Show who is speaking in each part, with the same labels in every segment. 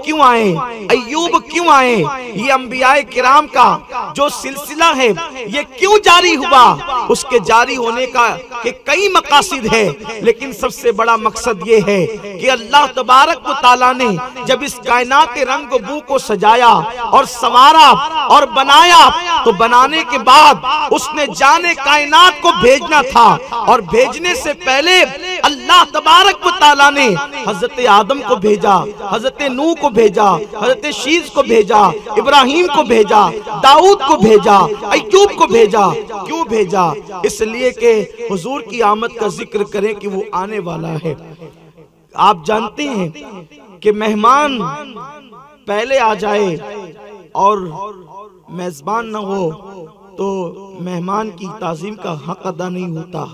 Speaker 1: क्यों आए, अय्यूब क्यों आए, ये अंबियाए किराम का जो सिलसिला है ये क्यों जारी हुआ, उसके जारी होने का के कई मकासिद है, लेकिन सबसे बड़ा मकसद ये है कि अल्लाह तबारक व तआला ने जब इस कायनात के रंग बू को सजाया और संवारा और बनाया, तो बनाने के बाद उसने जाने कायनात को भेजना था, और भेजने से पहले अल्लाह तबारक व तआला ने हजरत आदम को भेजा, हजरत नूह को भेजा, हजरत शीस को भेजा, इब्राहिम को भेजा, दाऊद को भेजा, अय्यूब को भेजा। क्यों भेजा? इसलिए कि हुजूर की आमद का जिक्र करें कि वो आने वाला है। आप जानते हैं कि मेहमान पहले आ जाए और मेजबान न हो तो मेहमान की ताज़ीम का हक अदा नहीं होता।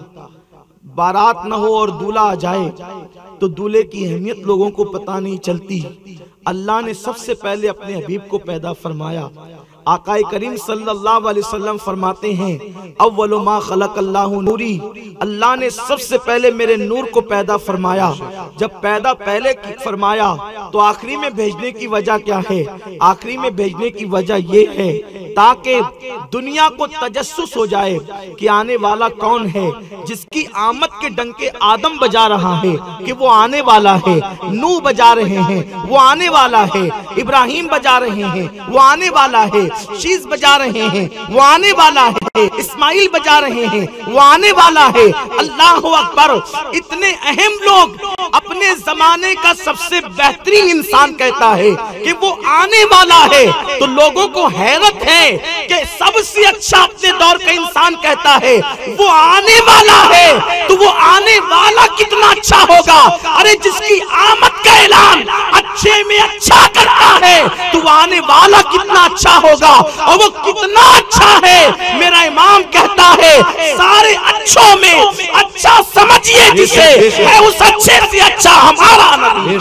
Speaker 1: बारात न हो और दूल्हा आ जाए तो दूल्हे की अहमियत लोगों को पता नहीं चलती। अल्लाह ने सबसे पहले अपने हबीब को पैदा फरमाया। आकाए करीम सल्लल्लाहु अलैहि वसल्लम फरमाते हैं, अव्वलु मा खलक़ल्लाहु नूरी, अल्लाह ने सबसे पहले मेरे नूर को पैदा फरमाया। जब पैदा पहले फरमाया तो आखिरी में भेजने की वजह क्या है? आखिरी में भेजने की वजह ये है ताकि दुनिया को तजस्सुस हो जाए कि आने वाला कौन है, जिसकी आमद के डंके आदम बजा रहा है कि वो आने वाला है, नूह बजा रहे हैं वो आने वाला है, इब्राहिम बजा रहे हैं वो आने वाला है, शीस बजा रहे हैं वो आने वाला है, इस्माइल बजा रहे हैं वो आने वाला है। अल्लाहु अकबर। इतने अहम लोग अपने जमाने का सबसे बेहतरीन इंसान कहता है कि वो आने वाला है, तो लोगों को हैरत है कि सबसे अच्छा अपने दौर का इंसान कहता है वो आने वाला है, तो वो आने वाला कितना अच्छा होगा। अरे जिसकी आमद का ऐलान अच्छे में अच्छा करता है तो वो आने वाला कितना अच्छा होगा, और वो कितना अच्छा है। मेरा इमाम कहता है सारे अच्छों में अच्छा समझिए जिसे, है उस अच्छे से अच्छा हमारा नबी,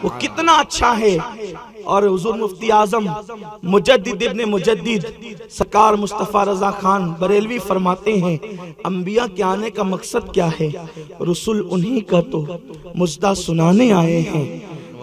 Speaker 1: वो कितना अच्छा है। और हुजूर मुफ्ती आजम मुजद्दिद इब्ने मुजद्दिद सरकार मुस्तफ़ा रज़ा खान बरेलवी फरमाते हैं, अंबिया के आने का मकसद क्या है? रसूल उन्हीं का तो मुजदा सुनाने आए हैं,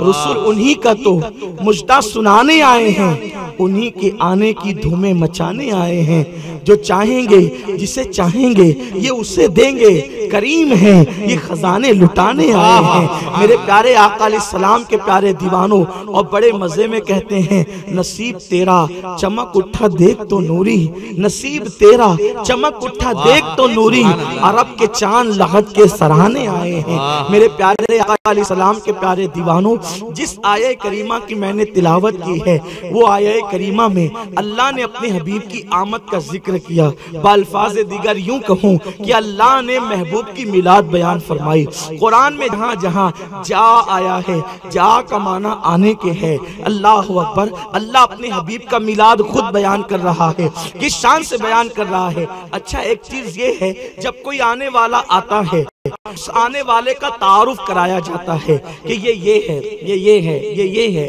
Speaker 1: रसूल उन्हीं का तो मुजदा सुनाने आए हैं, उन्हीं के आने की धूमें मचाने आए हैं। जो चाहेंगे जिसे चाहेंगे ये उसे देंगे, करीम है ये खजाने लुटाने आए हैं। मेरे प्यारे आका अलैहिस्सलाम के प्यारे दीवानों, और बड़े मजे में कहते हैं, नसीब तेरा चमक उठा देख तो नूरी, नसीब तेरा चमक उठा देख तो नूरी, अरब के चांद लहद के सराहने आए हैं। मेरे प्यारे आका अलैहिस्सलाम के प्यारे दीवानों, जिस आये करीमा की मैंने तिलावत की है वो आये करीमा में अल्लाह ने अपने हबीब की आमद का जिक्र किया। बाल्फाज दीगर यूं कहूं कि अल्लाह ने महबूब की मिलाद बयान फरमाई। कुरान में जहां जहां जा आया है, जा का माना आने के है। अल्लाहु अकबर। अल्लाह अपने हबीब का मिलाद खुद बयान कर रहा है, किस शान से बयान कर रहा है। अच्छा, एक चीज ये है, जब कोई आने वाला आता है उस आने वाले का तारुफ कराया जाता है कि ये है, ये है, ये है,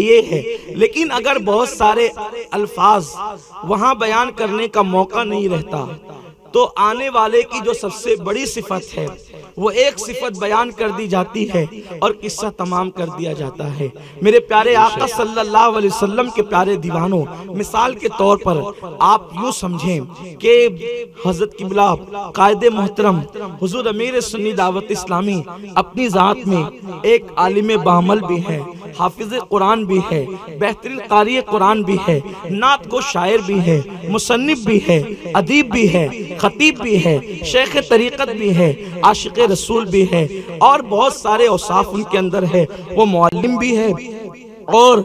Speaker 1: ये है। लेकिन अगर बहुत सारे अल्फाज वहां बयान करने का मौका नहीं रहता तो आने वाले की जो सबसे बड़ी सिफत है वो एक सिफत बयान कर दी जाती है और किस्सा तमाम कर दिया जाता है। मेरे प्यारे आका सल्लल्लाहु अलैहि वसल्लम के प्यारे दीवानों, मिसाल के तौर पर आप यूं समझें कि हजरत किबला कायदे मोहतरम हुजूर अमीर सुन्नी दावत इस्लामी अपनी जात में एक आलिम बामल भी है, हाफिज कुरान भी है, बेहतरीन कारी कुरान भी है, नात को शायर भी है, मुसन्निफ भी है, अदीब भी है, खतीब भी है, शेख तरीक़त भी है, आशिक़ रसूल भी है, और बहुत सारे औसाफ उनके अंदर है। वो मुअल्लिम भी है और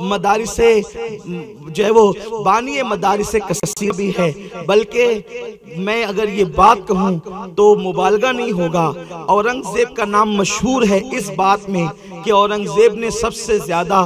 Speaker 1: मदारिसे जो है वो बानी मदारिसे कसीर भी है। बल्कि मैं अगर ये बात कहूँ तो मुबालगा नहीं होगा, औरंगजेब का नाम मशहूर है इस बात में कि औरंगजेब ने सबसे ज्यादा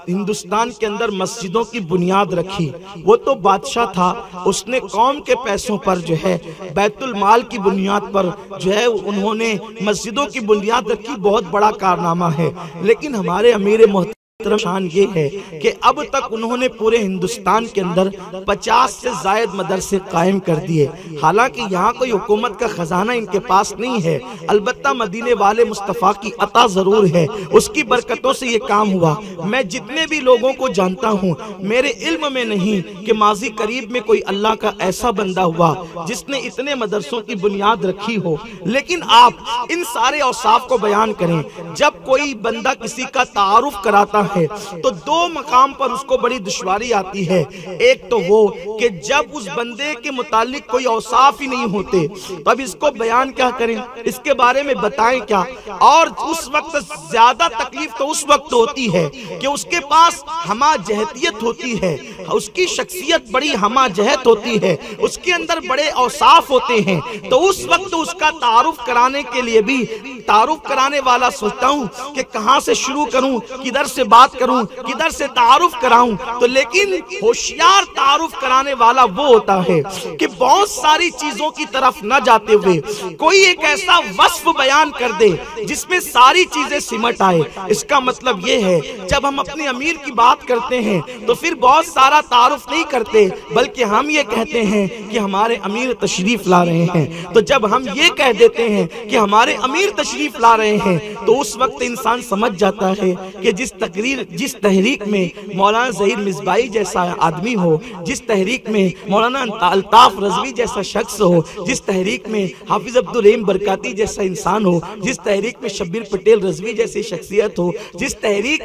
Speaker 1: हिंदुस्तान के अंदर मस्जिदों की बुनियाद रखी। वो तो बादशाह था, उसने कौम के पैसों पर जो है बैतुल माल की बुनियाद पर जो है उन्होंने मस्जिदों की बुनियाद रखी, बहुत बड़ा कारनामा है। लेकिन हमारे अमीर मोहतरम मोहतरम शान ये है कि अब तक उन्होंने पूरे हिंदुस्तान के अंदर 50 से जायद मदरसे कायम कर दिए। हालांकि यहाँ कोई हुकूमत का खजाना इनके पास नहीं है, अलबत्ता मदीने वाले मुस्तफ़ा की अता जरूर है, उसकी बरकतों से ये काम हुआ। मैं जितने भी लोगों को जानता हूँ, मेरे इल्म में नहीं कि माजी करीब में कोई अल्लाह का ऐसा बंदा हुआ जिसने इतने मदरसों की बुनियाद रखी हो। लेकिन आप इन सारे औसाफ को बयान करें। जब कोई बंदा किसी का तारुफ कराता है तो दो मकाम पर उसको बड़ी दुश्वारी आती है। एक तो वो कि जब उस बंदे के मुतालिक कोई औसाफ ही नहीं होते तो अब इसको बयान क्या करें, इसके बारे में बताएं क्या। और उस वक्त ज्यादा तकलीफ तो उस वक्त होती है कि उसके पास हमाजहतियत होती है, उसकी शख्सियत बड़ी हमाजहत होती है, उसके अंदर बड़े औसाफ होते हैं। तो उस वक्त उसका तारुफ कराने के लिए भी तारुफ कराने वाला सोचता हूँ कि कहाँ से शुरू करूँ, किधर से बात करूँ, किधर से तारुफ कराऊं। तो लेकिन होशियार तारुफ कराने वाला वो होता है कि बहुत सारी चीजों की तरफ न जाते हुए कोई एक ऐसा वस्फ बयान कर दे जिसमें सारी चीजें सिमट आए। इसका मतलब ये है जब हम अपने अमीर की बात करते हैं तो फिर बहुत सारा तारुफ नहीं करते, बल्कि हम ये कहते हैं कि हमारे अमीर तशरीफ ला रहे हैं। तो जब हम ये कह देते हैं कि हमारे अमीर तशरीफ ला रहे हैं तो उस वक्त इंसान समझ जाता है कि जिस तहरीक में मौलाना ज़हीर मिसबाही जैसा आदमी हो, जिस तहरीक में मौलाना अल्ताफ रज़वी जैसा शख्स हो, जिस तहरीक में हाफिज अब्दुल रहीम बरकाती जैसा इंसान हो, जिस तहरीक में शब्बीर पटेल रज़वी जैसी शख्सियत हो, जिस तहरीक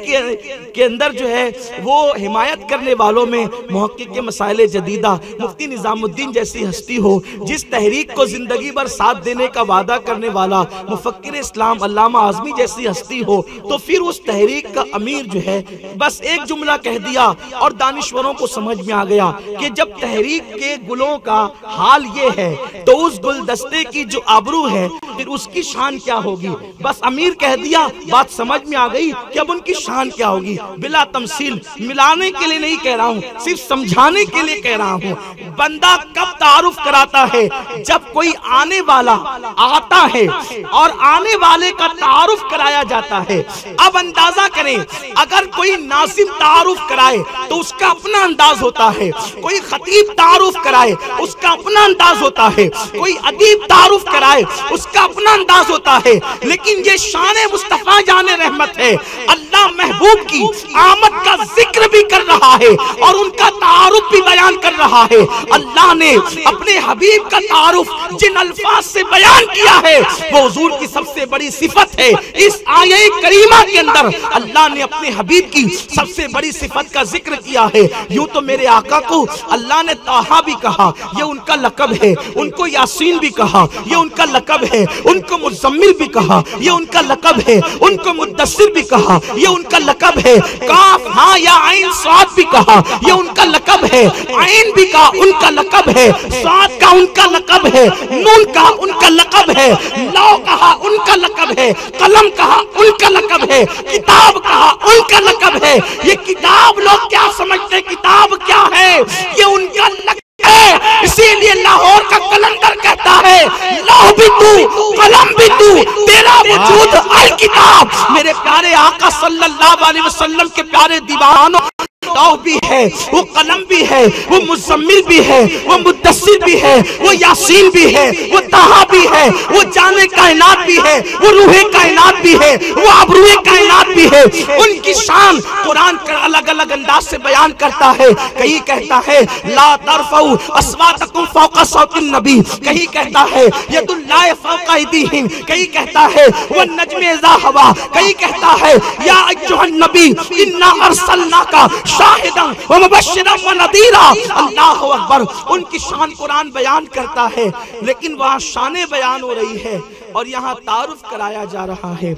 Speaker 1: के अंदर जो है वो हिमायत करने वालों में मुहक्किक के मसाइल जदीदा मुफ्ती निज़ामुद्दीन जैसी हस्ती हो, जिस तहरीक को जिंदगी भर साथ देने का वादा करने वाला मुफक्किर इस्लाम अल्लामा आज़मी जैसी हस्ती हो, तो फिर उस तहरीक का अमीर जो है बस एक जुमला कह दिया और दानिश्वरों को समझ में आ गया कि जब तहरीक के गुलों का हाल ये है तो उस गुलदस्ते की जो आबरू है फिर उसकी शान क्या होगी। बस अमीर कह दिया, बात समझ में आ गई कि अब उनकी शान क्या होगी। बिला तमसील, मिलाने के लिए नहीं कह रहा हूँ, सिर्फ समझाने के लिए कह रहा हूँ। बंदा कब तारुफ कराता है, जब कोई आने वाला आता है और आने वाले का तारुफ कराया जाता है। अब अंदाजा करें, अगर कोई नासिम तारुफ कराए तो उसका अपना अंदाज होता है, कोई खतीब तारुफ कराए उसका अपना अंदाज होता है, कोई अदीब तारुफ कराए उसका अपना अंदाज होता है। लेकिन ये शान मुस्तफा जाने रहमत है, अल्लाह महबूब की आमद का जिक्र भी कर रहा है और उनका तारुफ भी बयान कर रहा है। अल्लाह ने अपने हबीब का तारुफ जिन अल्फाज से बयान किया है वो हुजूर की सबसे बड़ी सिफत है। इस आये करीमा के अंदर अल्लाह ने अपने हबीब की सबसे बड़ी सिफत का जिक्र किया है। यूं तो मेरे आका को अल्लाह ने ताहा भी कहा, ये उनका लकब है, उनको यासीन भी कहा, ये उनका लकब है, उनको मुज़म्मिल भी कहा, ये उनका लकब है, उनको मुद्दस्सिर भी कहा, ये उनका लकब है, काफ हा या आइन साद भी कहा, ये उनका लकब है, आइन भी कहा, उनका लकब है, साद का उनका लकब है, नून का उनका लकब है, लौ कहा उनका लकब है, कलम कहा उनका लकब है, किताब कहा उनका लकब है। ये किताब लोग क्या समझते, किताब क्या है, ये उनका लकब है। इसीलिए लाहौर का कलंदर कहता है, लौह भी तू कलम भी तू, तेरा वजूद अल किताब। मेरे प्यारे आका सल्लल्लाहु अलैहि वसल्लम के प्यारे दीवानों, लौह भी है, वो कलम भी है, वो मुज़म्मिल भी है, वो मुद्दस्सिर भी है, वो यासीन भी है, वो ताहा भी है, वो जाने कायनात भी है, वो रूहे कायनात भी है, वो आबरूए कायनात भी है। उनकी शान कुरान का अलग अलग अंदाज से बयान करता है। कहीं कहता है ला तरफऊ अस्वातकुम फौका सौतिन नबी, कहीं कहता है यदुल्लाहि फौका अयदीहिम, कहीं कहता है वो नज्मे इज़ा हवा, कहीं कहता है या अय्युहन नबी इन्ना अरसलनाका शाहिदन व मुबश्शिरन व नदीरा। अल्लाहु अकबर। उनकी शान कुरान बयान करता है, लेकिन वहाँ शाने बयान हो रही है और यहाँ तारुफ कराया जा रहा है।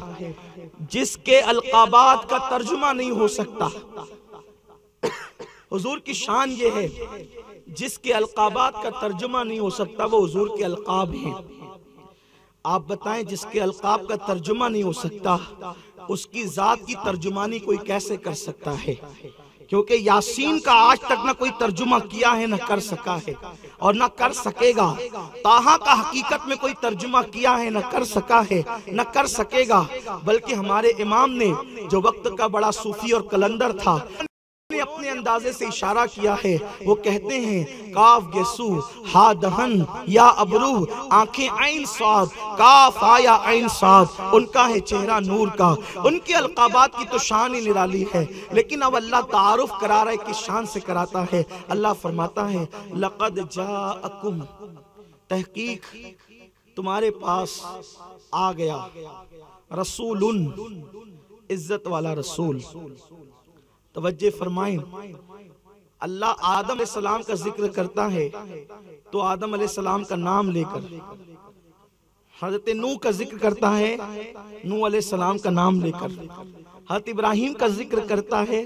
Speaker 1: जिसके अलकाबात का तर्जुमा नहीं हो सकता, हुजूर की शान ये है, जिसके अलकाबात का तर्जुमा नहीं हो सकता वो हुजूर के अलकाब हैं। आप बताएं, जिसके अलकाब का तर्जुमा नहीं हो सकता उसकी जात की तर्जुमानी कोई कैसे कर सकता है। क्योंकि यासीन का आज तक ना कोई तर्जुमा किया है, ना कर सका है और ना कर सकेगा। ताहा का हकीकत में कोई तर्जुमा किया है, ना कर सका है, ना कर सकेगा। बल्कि हमारे इमाम ने जो वक्त का बड़ा सूफी और कलंदर था, अपने अंदाजे से इशारा किया है। वो कहते हैं काफ गेसू हा दहन या अबरू, आंखें आइन साद, काफ आया आइन साद। उनका है चेहरा नूर का, उनके अलकाबात की तो शान ही निराली है। लेकिन अब अल्लाह तारुफ करा रहा है, किस शान से कराता है। अल्लाह फरमाता है लक़द जाअकुम, तहकीक तुम्हारे पास आ गया रसूलुन, इज्जत वाला रसूल। तवज्जो फरमाएं, अल्लाह आदम अलैहिस्सलाम का जिक्र करता है तो आदम अलैहिस्सलाम का नाम लेकर, हजरत नूह का जिक्र करता है नूह अलैहिस्सलाम का नाम लेकर, हजरत इब्राहिम का जिक्र करता है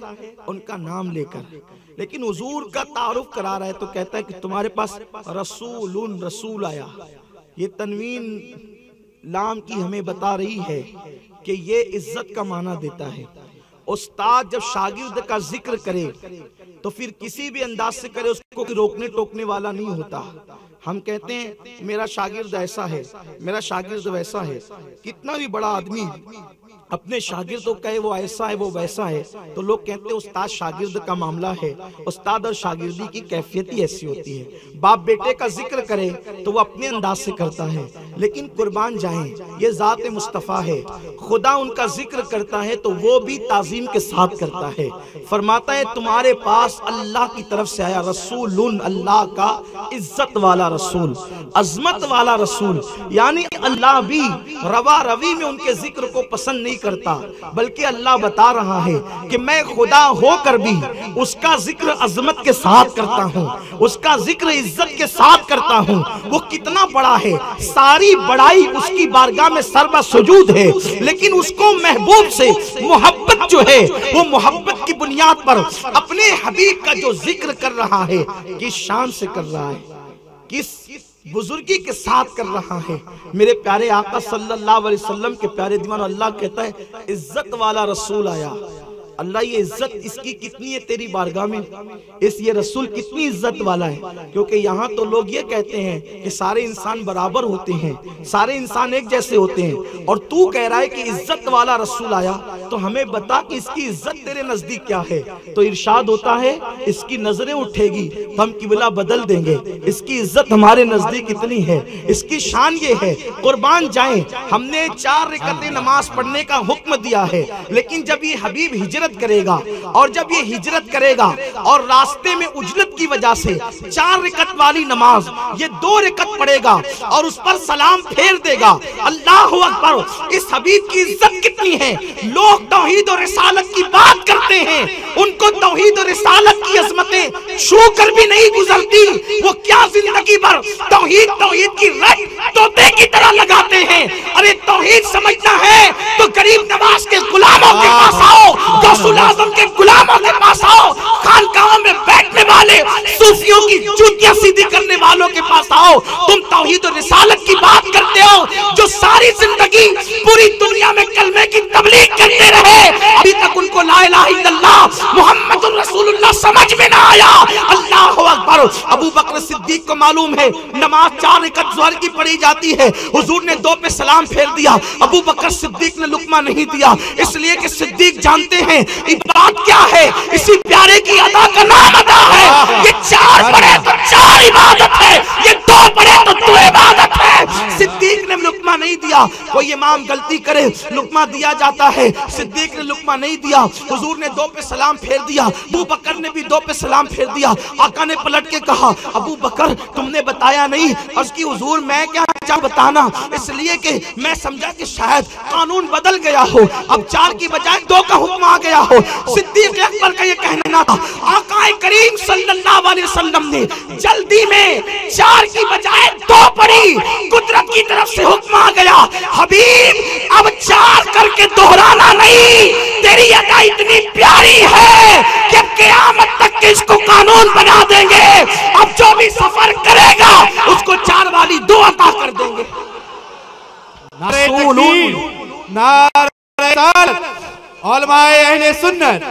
Speaker 1: उनका नाम लेकर। लेकिन हुजूर का तारुफ करा रहा है तो कहता है कि तुम्हारे पास रसूलुन, रसूल आया। ये तनवीन लाम की हमें बता रही है कि ये इज्जत का माना देता है। उस्ताद जब शागिर्द का जिक्र करे तो फिर किसी भी अंदाज से करे, उसको रोकने टोकने वाला नहीं होता। हम कहते हैं मेरा शागिर्द ऐसा है, मेरा शागिर्द वैसा है। कितना भी बड़ा आदमी अपने शागिर्द को कहे वो ऐसा है वो वैसा है, तो लोग कहते हैं उस्ताद शागिर्द का मामला है। उस्ताद और शागिर्दी की कैफियत ही ऐसी होती है। बाप बेटे का जिक्र करे तो वो अपने अंदाज से करता है, लेकिन कुर्बान जाएं ये ज़ात मुस्तफ़ा है। खुदा उनका जिक्र करता है तो वो भी ताज़ीम के साथ करता है। फरमाता है तुम्हारे पास अल्लाह की तरफ से आया रसूलुन, अल्लाह का इज्जत वाला रसूल, अजमत वाला रसूल। यानी अल्लाह भी रवा रवी में उनके जिक्र को पसंद नहीं करता, बल्कि अल्लाह बता रहा है कि मैं खुदा होकर भी उसका जिक्र अजमत के साथ करता हूँ, उसका जिक्र इज्जत के साथ करता हूँ। वो कितना बड़ा है, सारी बड़ाई उसकी बारगाह में सर्व सुजूद है। लेकिन उसको महबूब से मोहब्बत जो है, वो मोहब्बत की बुनियाद पर अपने हबीब का जो जिक्र कर रहा है, किस शान से कर रहा है, किस बुजुर्गी के साथ कर रहा है। मेरे प्यारे आका सल्लल्लाहु अलैहि वसल्लम के प्यारे दीवान, अल्लाह कहता है इज्जत वाला रसूल आया। अल्लाह ये इज्जत इसकी कितनी है तेरी बारगाह में, इस ये रसूल कितनी इज्जत वाला है। क्योंकि यहाँ तो लोग ये कहते हैं कि सारे इंसान बराबर होते हैं, सारे इंसान एक जैसे होते हैं, और तू कह रहा है कि इज्जत वाला रसूल आया। तो हमें बता कि इसकी इज्जत तेरे नजदीक क्या है। तो इरशाद होता है इसकी नजरें उठेगी तो हम किबला बदल देंगे। इसकी इज्जत हमारे नजदीक इतनी है, इसकी शान ये है। कुर्बान जाएं, हमने 4 रकातें नमाज पढ़ने का हुक्म दिया है, लेकिन जब ये हबीब हिजरत करेगा और जब ये हिजरत करेगा और रास्ते में उजलत की वजह से 4 रकत वाली नमाज ये 2 रकत पढ़ेगा और उस पर सलाम फेर देगा। अल्लाहु अकबर। इस हबीब की इज्जत कितनी है। लोग तौहीद और रिसालत की बात करते हैं, उनको तौहीद और रिसालत की अजमतें छू कर भी नहीं गुजरती। वो क्या जिंदगी भर तौहीद तौहीद की रट तोते की तरह लगाते हैं। अरे तौहीद समझना है तो गरीब नवाज के गुलामों के पास आओ, गौसुल आज़म के गुलामों के पास आओ, खानकाहों में बैठने वाले सूफियों की जूतियां सीधी करने वालों के पास आओ। तुम तौहीद और रिसालत की बात करते हो, जो सारी जिंदगी पूरी दुनिया में कलमे की तबलीग करते रहे, अभी तक उनको ला इलाहा इल्लल्लाह मुहम्मदुर रसूलुल्लाह समझ में ना आया। अल्लाहु अकबर। अबू बकर सिद्दीक को मालूम है नमाज 4 रकत ज़ोहर की पढ़ी जाती है, हुजूर ने 2 पे सलाम फेर दिया। अबू बकर सिद्दीक ने लुकमा नहीं दिया, इसलिए कि सिद्दीक जानते हैं इबादत क्या है। इसी प्यारे की अदा का नाम अदा है। ये 4 पढ़े तो 4 इबादत है, ये 2 पढ़े तो 2 इबादत है। सिद्दीक ने लुकमा नहीं दिया। कोई इमाम गलती करे लुकमा दिया जाता है, सिद्दीक ने लुकमा नहीं दिया, हुजूर ने 2 पे सलाम फेर दिया। अबू बकर ने भी 2 पे सलाम फेर दिया। आका ने पलट के कहा अबू बकर तुमने बताया नहीं। अर्ज़ की हुजूर मैं क्या बताना, इसलिए कि मैं समझा कि शायद कानून बदल गया हो, अब 4 की बजाय 2 का हुक्म आ गया हो। सिद्दीक अकबर का ये कहना था। आका करीम सल्लल्लाहु अलैहि वसल्लम ने जल्दी में 4 की बजाय 2 पढ़ी। कुदरत की तरफ से हुक्म आ गया, हबीब अब 4 करके दोहराना नहीं। तेरी अदा इतनी प्यारी है कि क़यामत तक के इसको कानून बना देंगे। अब जो भी सफर करेगा उसको 4 वाली 2 अता कर देंगे।
Speaker 2: नारे उलमाए अहले सुन्नत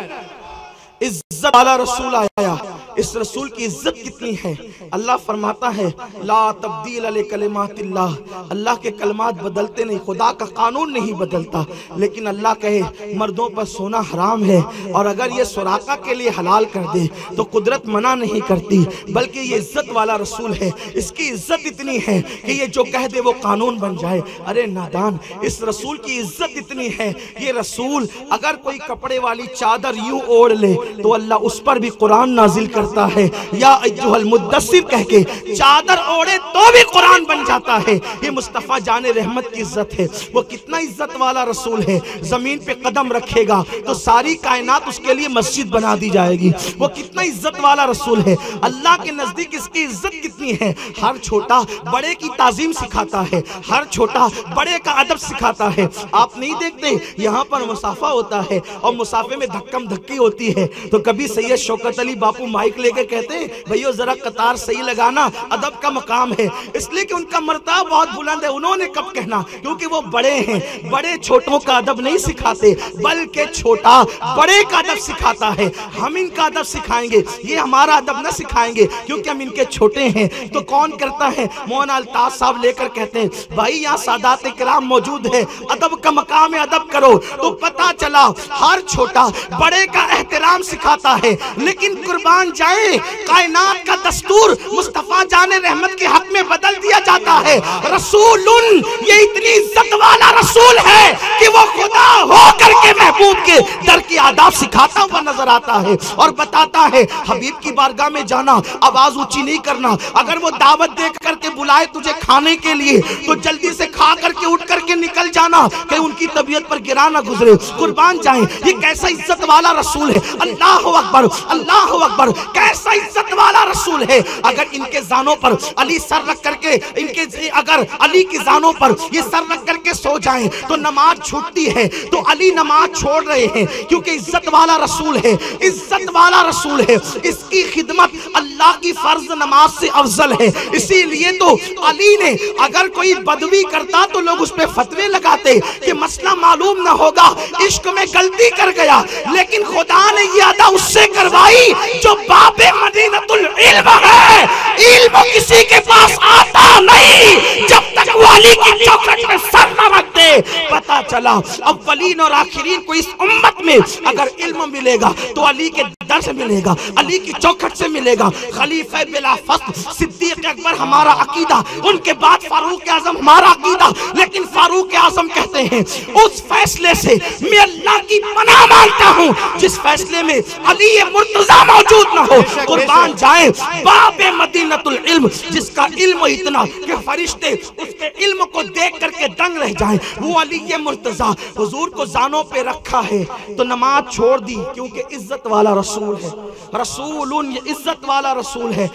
Speaker 1: इज्जत वाला रसूल आया। इस रसूल की इज्जत कितनी है। अल्लाह फरमाता है ला तब्दील अले कलिमातिल्लाह, अल्लाह के कलमात बदलते नहीं, खुदा का कानून नहीं बदलता। लेकिन अल्लाह कहे मर्दों पर सोना हराम है, और अगर ये सुराका के लिए हलाल कर दे तो कुदरत मना नहीं करती, बल्कि ये इज्जत वाला रसूल है। इसकी इज्जत इतनी है कि ये जो कह दे वो कानून बन जाए। अरे नादान, इस रसूल की इज्जत इतनी है, ये रसूल अगर कोई कपड़े वाली चादर यूं ओढ़ ले तो अल्लाह उस पर भी कुरान नाजिल करता है, या अय्युहल मुद्दस्सिर कह के चादर ओढ़े तो भी कुरान बन जाता है। ये मुस्तफा जाने रहमत की इज्जत है। वो कितना इज्जत वाला रसूल है, जमीन पे कदम रखेगा तो सारी कायनात उसके लिए मस्जिद बना दी जाएगी। वो कितना इज्जत वाला रसूल है। अल्लाह के नजदीक इसकी इज्जत कितनी है। हर छोटा बड़े की ताजीम सिखाता है, हर छोटा बड़े का अदब सिखाता है। आप नहीं देखते यहाँ पर मुसाफा होता है और मुसाफे में धक्कम धक्की होती है, तो कभी सैयद शौकत अली बापू माइक लेके कहते हैं भैया जरा कतार सही लगाना, अदब का मकाम है। इसलिए कि उनका मर्तबा बहुत बुलंद है। उन्होंने कब कहना, क्योंकि वो बड़े हैं। बड़े छोटों का अदब नहीं सिखाते, बल्कि छोटा बड़े का अदब सिखाता है। हम इनका अदब सिखाएंगे, ये हमारा अदब न सिखाएंगे, क्योंकि हम इनके छोटे हैं। तो कौन करता है, मौलाना अल्ताफ साहब लेकर कहते हैं भाई यहाँ सादात किराम मौजूद है, अदब का मकाम है, अदब करो। तो पता चला हर छोटा बड़े का एहतराम सिखाता है। लेकिन कुर्बान जाए, कायनात का दस्तूर मुस्तफा जाने रहमत के हक में बदल दिया जाता है। रसूलुन, ये इतनी इज्जत वाला रसूल है कि वो खुदा हो करके महबूब के दर की आदाब सिखाता हुआ नजर आता है और बताता है हबीब की बारगाह में जाना, आवाज ऊंची नहीं करना। अगर वो दावत दे करके बुलाए तुझे खाने के लिए तो जल्दी से खा करके उठ करके निकल जाना, कि उनकी तबीयत पर गिरा ना गुजरे। कुर्बान जाए, ये कैसा इज्जत वाला रसूल है। अल्लाह अकबर, अल्लाह अकबर, कैसा इज्जत वाला रसूल है। अगर इनके जानों पर अली सर रख करके, इनके अगर अली की जानों पर ये सर रख करके सो जाएं तो नमाज छूटती है। तो अली नमाज छोड़ रहे हैं क्योंकि इज्जत वाला रसूल है, इज्जत वाला रसूल है। इसकी खिदमत अल्लाह की फर्ज नमाज से अफजल है। इसीलिए तो अली ने, अगर कोई बदवी करता तो लोग उस पे फतवे लगाते कि मसला मालूम ना होगा, इश्क में गलती कर गया। लेकिन खुदा ने ये अदा उससे करवाई जो बाबे मदीनतुल इल्म है। इल्म किसी के पास आता नहीं जब तक वो अली की चौखट में सर न रख दे। पता चला अव्वलीन और आखिरीन को इस उम्मत में अगर इल्म मिलेगा तो अली के दर से मिलेगा, अली की चौखट से मिलेगा। खलीफा बिला फख्र सिद्दीक अकबर हमारा अकीदा, उनके बाद फारूक आजम हमारा अकीदा। लेकिन फारूक आजम कहते हैं उस फैसले से मैं अल्लाह की पनाह मांगता हूँ जिस फैसले में अली मुर्तजा मौजूद न हो। कुर्बान जाए बाबे मदीनतुल इल्म, जिसका इल्म इतना कि फरिश्ते उसके इल्म को देख करके दंग रह जाएं, वो अली मुर्तजा। हुजूर को जानों पे रखा है तो नमाज छोड़ दी, क्योंकि इज्जत वाला रसूल है। रसूलुन, ये इज्जत वाला रसूल है।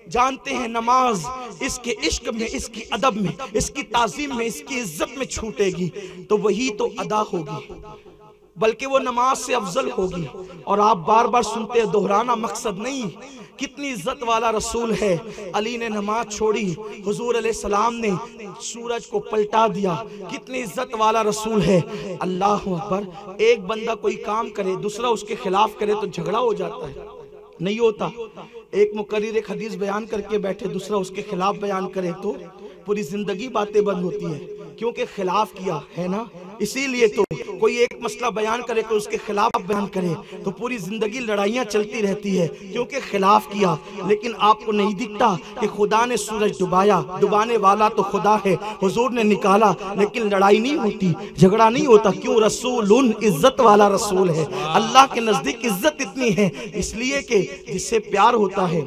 Speaker 1: जानते हैं नमाज इसके इश्क में, इसकी अदब में, इसकी ताजीम में, इसकी इज्जत में छूटेगी तो वही तो अदा होगी, बल्कि वो नमाज से अफजल होगी। और आप बार बार सुनते हैं, दोहराना मकसद नहीं। कितनी इज्जत वाला रसूल है। अली ने नमाज छोड़ी, हुजूर अलैहिस्सलाम ने सूरज को पलटा दिया। कितनी इज्जत वाला रसूल है। अल्लाह अकबर। एक बंदा कोई काम करे, दूसरा उसके खिलाफ करे तो झगड़ा हो जाता है, नहीं होता। एक मुकर्रिर एक हदीस बयान करके बैठे, दूसरा उसके खिलाफ बयान करे तो पूरी जिंदगी बातें बंद होती है, क्योंकि खिलाफ किया है ना। इसीलिए तो कोई एक मसला बयान करे तो उसके खिलाफ बयान करे तो पूरी जिंदगी लड़ाइयां चलती रहती है, क्योंकि खिलाफ किया। लेकिन आपको नहीं दिखता कि खुदा ने सूरज डुबाया, डुबाने वाला तो खुदा है, हुजूर ने निकाला, लेकिन लड़ाई नहीं होती, झगड़ा नहीं होता। क्यों? रसूलुन, इज्जत वाला रसूल है। अल्लाह के नजदीक इज्जत इतनी है इसलिए कि जिससे प्यार होता है,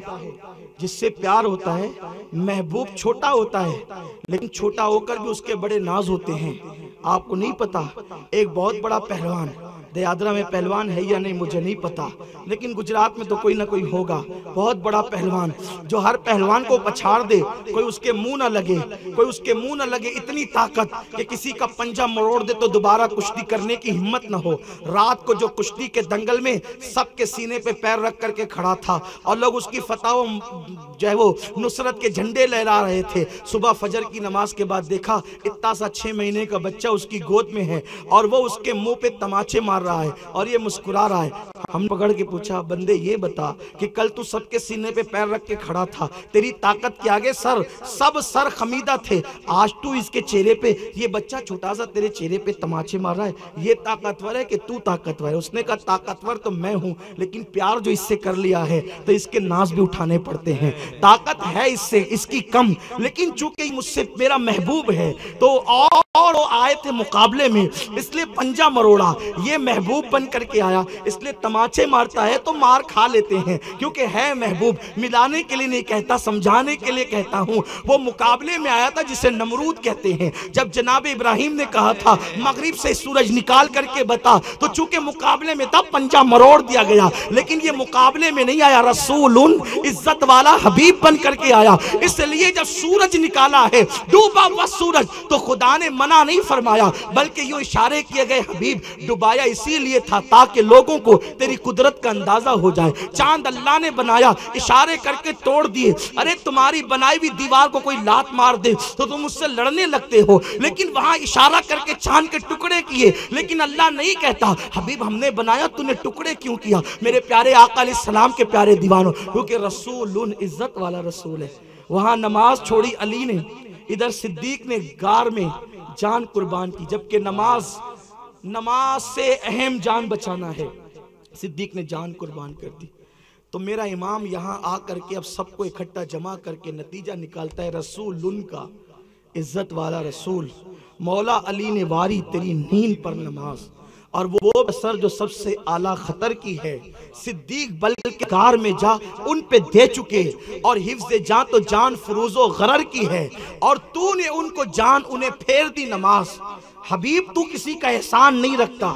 Speaker 1: जिससे प्यार होता है, महबूब छोटा होता है, लेकिन छोटा होकर भी उसके बड़े नाज होते हैं। आपको नहीं पता, एक बहुत बड़ा पहलवान, दयादरा में पहलवान है या नहीं मुझे नहीं पता, लेकिन गुजरात में तो कोई ना कोई होगा, बहुत बड़ा पहलवान जो हर पहलवान को पछाड़ दे, कोई उसके मुंह न लगे, कोई उसके मुंह न लगे। इतनी ताकत कि किसी का पंजा मरोड़ दे तो दोबारा कुश्ती करने की हिम्मत न हो। रात को जो कुश्ती के दंगल में सबके सीने पे पैर रख करके खड़ा था और लोग उसकी फतवा जो है वो नुसरत के झंडे लहरा रहे थे। सुबह फजर की नमाज के बाद देखा इतना सा 6 महीने का बच्चा उसकी गोद में है और वो उसके मुंह पे तमाचे मार मार रहा है और ये मुस्कुरा रहा है। हम पकड़ के पूछा, बंदे ये बता कि कल तू सबके सीने पे पैर रख के खड़ा था, तेरी ताकत के आगे सब सर खमीदा थे, आज तू इसके चेहरे पे, ये बच्चा छोटा सा तेरे चेहरे पे तमाचे मार रहा है, ये ताकतवर है कि तू ताकतवर है? उसने कहा ताकतवर तो मैं हूं, लेकिन प्यार जो इससे कर लिया है तो इसके नाज भी उठाने पड़ते हैं। ताकत है इससे, इसकी कम, लेकिन चूंकि मुझसे मेरा महबूब है तो और वो आए थे मुकाबले में, इसलिए पंजा मरोड़ा। ये महबूब बन करके आया, इसलिए तमाचे मारता है तो मार खा लेते हैं, क्योंकि है महबूब। मिलाने के लिए नहीं कहता, समझाने के लिए कहता हूं। वो मुकाबले में आया था जिसे नमरूद कहते हैं। जब जनाब इब्राहिम ने कहा था मगरिब से सूरज निकाल करके बता, तो चूंकि मुकाबले में था पंजा मरोड़ दिया गया। लेकिन ये मुकाबले में नहीं आया, रसूलुन इज्जत वाला हबीब बन करके आया। इसलिए जब सूरज निकाला है, डूबा हुआ सूरज, तो खुदा ने मना नहीं फरमाया, बल्कि यूं इशारे किए गए, हबीब डुबाया इसीलिए था ताकि लोगों को तेरी कुदरत का अंदाजा हो जाए। चांद अल्लाह ने बनाया, इशारे करके तोड़ दिए। अरे तुम्हारी बनाई हुई दीवार को कोई लात मार दे तो तुम उससे लड़ने लगते हो, लेकिन वहां इशारा करके चांद के टुकड़े किए। लेकिन अल्लाह नहीं कहता हबीब हमने बनाया, तूने टुकड़े क्यों किया? मेरे प्यारे आका अलैहिस्सलाम के प्यारे दीवानों, क्योंकि रसूलुन इज्जत वाला रसूल है। वहां नमाज छोड़ी अली ने, इधर सिद्दीक ने गार में जान कुर्बान की, जबकि नमाज से अहम जान बचाना है, सिद्दीक ने जान कुर्बान कर दी। तो मेरा इमाम यहाँ आकर के अब सबको इकट्ठा जमा करके नतीजा निकालता है, रसूलुन का इज्जत वाला रसूल। मौला अली ने वारी तेरी नींद पर नमाज, और वो असर जो सबसे आला खतर की है, सिद्दीक बल्कि कार में जा उन पे दे चुके, और हिफ्ज़े जान तो जान फुरूज़ो गरर की है, और तूने उनको जान उन्हें फेर दी नमाज। हबीब तू किसी का एहसान नहीं रखता,